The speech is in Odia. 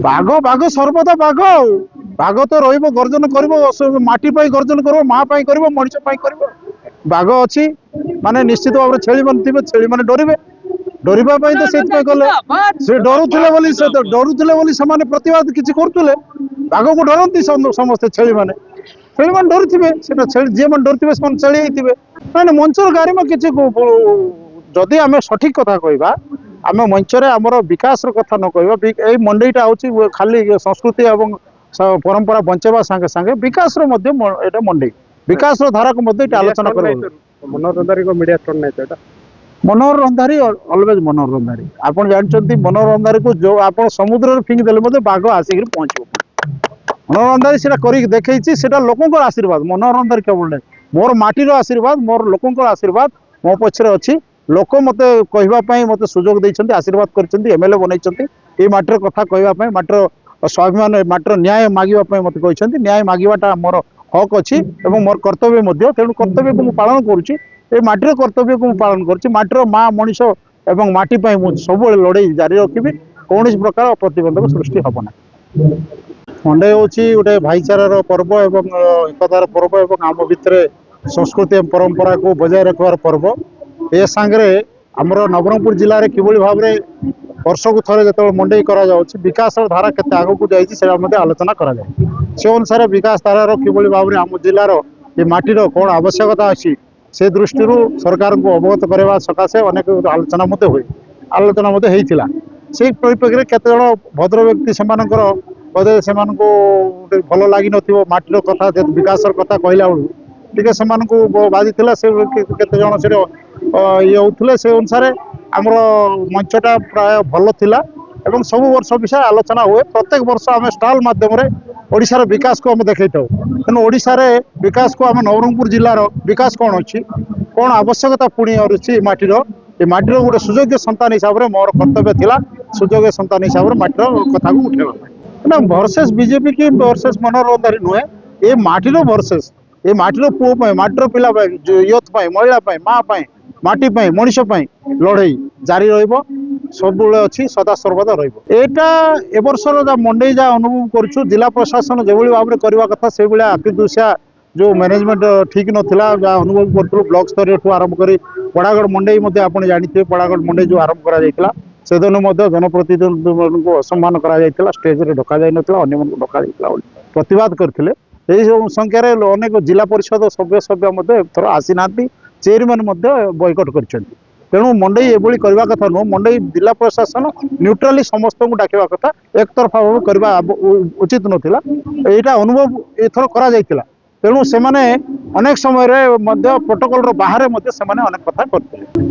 বাঘ বাঘ সর্বদা বাঘ বাঘ তো রহিব গর্জন করব মাটি পাই গর্জন করব মা পাই করব মଣିষ পাই করব বাঘ ଅଛି ମାନେ ନିଶ୍ଚିତ ଭାବରେ ଛେଳି ମାନେ ଥିବେ ଛେଳି ମାନେ ଡରିବେ ଡରିବା ପାଇଁ ତ ସେଇଥିପାଇଁ ଗଲେ ସେ ଡରୁଥିଲେ ବୋଲି ସେମାନେ ପ୍ରତିବାଦ କିଛି କରୁଥିଲେ ବାଘକୁ ଡରନ୍ତି ସମସ୍ତେ ଛେଳି ମାନେ ଡରୁଥିବେ ସେଟା ଛେଳି ଯିଏ ମାନେ ଡରୁଥିବେ ସେମାନେ ଛେଳି ହେଇଥିବେ ମାନେ ମଞ୍ଚର ଗାରିମ କିଛି ଯଦି ଆମେ ସଠିକ କଥା କହିବା ଆମେ ମଞ୍ଚରେ ଆମର ବିକାଶର କଥା ନ କହିବା ଏଇ ମଣ୍ଡେଇଟା ହଉଛି ଖାଲି ସଂସ୍କୃତି ଏବଂ ପରମ୍ପରା ବଞ୍ଚେଇବା ସାଙ୍ଗେ ସାଙ୍ଗେ ବିକାଶର ମଧ୍ୟ ଏଇଟା ମଣ୍ଡେଇ ବିକାଶର ଧାରାକୁ ମଧ୍ୟ ଏଇଟା ଆଲୋଚନା କରିବା ମନୋହର ରନ୍ଧାରୀ ମିଡିଆ ଷ୍ଟୋର ନାହିଁ ତ ଏଇଟା ମନୋହର ରନ୍ଧାରୀ ଅଲୱେଜ ମନୋହର ରନ୍ଧାରୀ ଆପଣ ଜାଣିଛନ୍ତି ମନୋହର ରନ୍ଧାରୀକୁ ଯୋଉ ଆପଣ ସମୁଦ୍ରରେ ଫିଙ୍ଗି ଦେଲେ ମଧ୍ୟ ବାଘ ଆସିକିରି ପହଞ୍ଚିବ ମନୋହର ରନ୍ଧାରୀ ସେଟା କରିକି ଦେଖେଇଛି ସେଟା ଲୋକଙ୍କର ଆଶୀର୍ବାଦ ମନୋହର ରନ୍ଧାରୀ କେବଳ ନାହିଁ ମୋର ମାଟିର ଆଶୀର୍ବାଦ ମୋର ଲୋକଙ୍କର ଆଶୀର୍ବାଦ ମୋ ପଛରେ ଅଛି ଲୋକ ମତେ କହିବା ପାଇଁ ମତେ ସୁଯୋଗ ଦେଇଛନ୍ତି ଆଶୀର୍ବାଦ କରିଛନ୍ତି ଏମଏଲଏ ବନେଇଛନ୍ତି ଏଇ ମାଟିର କଥା କହିବା ପାଇଁ ମାଟିର ସ୍ୱାଭିମାନ ମାଟିର ନ୍ୟାୟ ମାଗିବା ପାଇଁ ମତେ କହିଛନ୍ତି ନ୍ୟାୟ ମାଗିବାଟା ମୋର ହକ୍ ଅଛି ଏବଂ ମୋର କର୍ତ୍ତବ୍ୟ ମଧ୍ୟ ତେଣୁ କର୍ତ୍ତବ୍ୟକୁ ମୁଁ ପାଳନ କରୁଛି এই মাটির কর্তব্যকে ମୁଁ ପାଳନ କରୁଛି ମାଟିର ମା ମଣିଷ ଏବଂ ମାଟି ପାଇଁ ମୁଁ ସବୁବେଳେ ଲଢ଼େଇ ଜାରି ରଖିବି କୌଣସି ପ୍ରକାର ପ୍ରତିବନ୍ଧକ ସୃଷ୍ଟି ହେବ ନାହିଁ ମଣ୍ଡେଇ ହେଉଛି ଗୋଟେ ଭାଇଚାରାର ପର୍ବ ଏବଂ ଏକତାର ପର୍ବ ଏବଂ ଆମ ଭିତରେ ସଂସ୍କୃତି ଏବଂ ପରମ୍ପରାକୁ ବଜାୟ ରଖିବାର ପର୍ବ ଏ ସାଙ୍ଗରେ ଆମର ନବରଙ୍ଗପୁର ଜିଲ୍ଲାରେ କିଭଳି ଭାବରେ ବର୍ଷକୁ ଥରେ ଯେତେବେଳେ ମଣ୍ଡେଇ କରାଯାଉଛି ବିକାଶର ଧାରା କେତେ ଆଗକୁ ଯାଇଛି ସେଟା ମଧ୍ୟ ଆଲୋଚନା କରାଯାଏ ସେ ଅନୁସାରେ ବିକାଶ ଧାରାର କିଭଳି ଭାବରେ ଆମ ଜିଲ୍ଲାର ଏ ମାଟିର କ'ଣ ଆବଶ୍ୟକତା ଅଛି से दृष्टि सरकार को अवगत करवा सकाशे अनेक आलोचना आलोचना होता से परिप्रेक्षी में केते जन भद्र व्यक्ति से बोधे से भल लगी नाटर कथा विकास कथा कहला बेलू से बाजी से केते जन से ये होते से अनुसार आमर मंचटा प्राय भल थिला एवं सब वर्ष विषय आलोचना हुए प्रत्येक वर्ष आम स्टॉल मध्यम ओडिशार विकास को आम देखा तेणु ओडिशार विकास को आम नवरंगपुर जिलार विकास कौन अच्छी कौन आवश्यकता पुणी अच्छी माटीर ये माटीर गोटे सुयोग्य संतान हिसाब से मोर कर्तव्य थिला सुयोग्य संतान हिसाब से माटीर कथा को उठेगा वर्सेस बीजेपी की वर्सेस मनोहर रंधारी नुहे ये माटीर वर्सेस ये माटीर पुओ माटीर पिला यूथ महिला माँ माटी मनीष लड़ई जारी रही सब अच्छी सदा सर्वदा रहा एबर्षर मंडई जहाँ अनुभव करुँ जिला प्रशासन जो भाव में करवा कथा से आखि दुसिया जो मैनेजमेंट ठीक नाला जहाँ अनुभव करूँ ब्लॉक स्तर आरंभ कर पड़ागढ़ मंडई आप जानते पड़ागढ़ मंडई जो आरंभ कर दिन जनप्रतिनिधि को असम्मान कर स्टेज में डक जा ना डक प्रतिवाद करते संख्यार अनेक जिला परिषद सभ्य एथर आसी ना चेयरमैन बॉयकट कर तेणु मंडई एभली करवा कथा नुह मंडई जिला प्रशासन न्यूट्राली समस्त को डाकवा कथा एक तरफा भाव करवा उचित नाला यहाँ अनुभव एथर करा तेणु से अनेक समय प्रोटोकॉल बाहर अनेक कथा करते।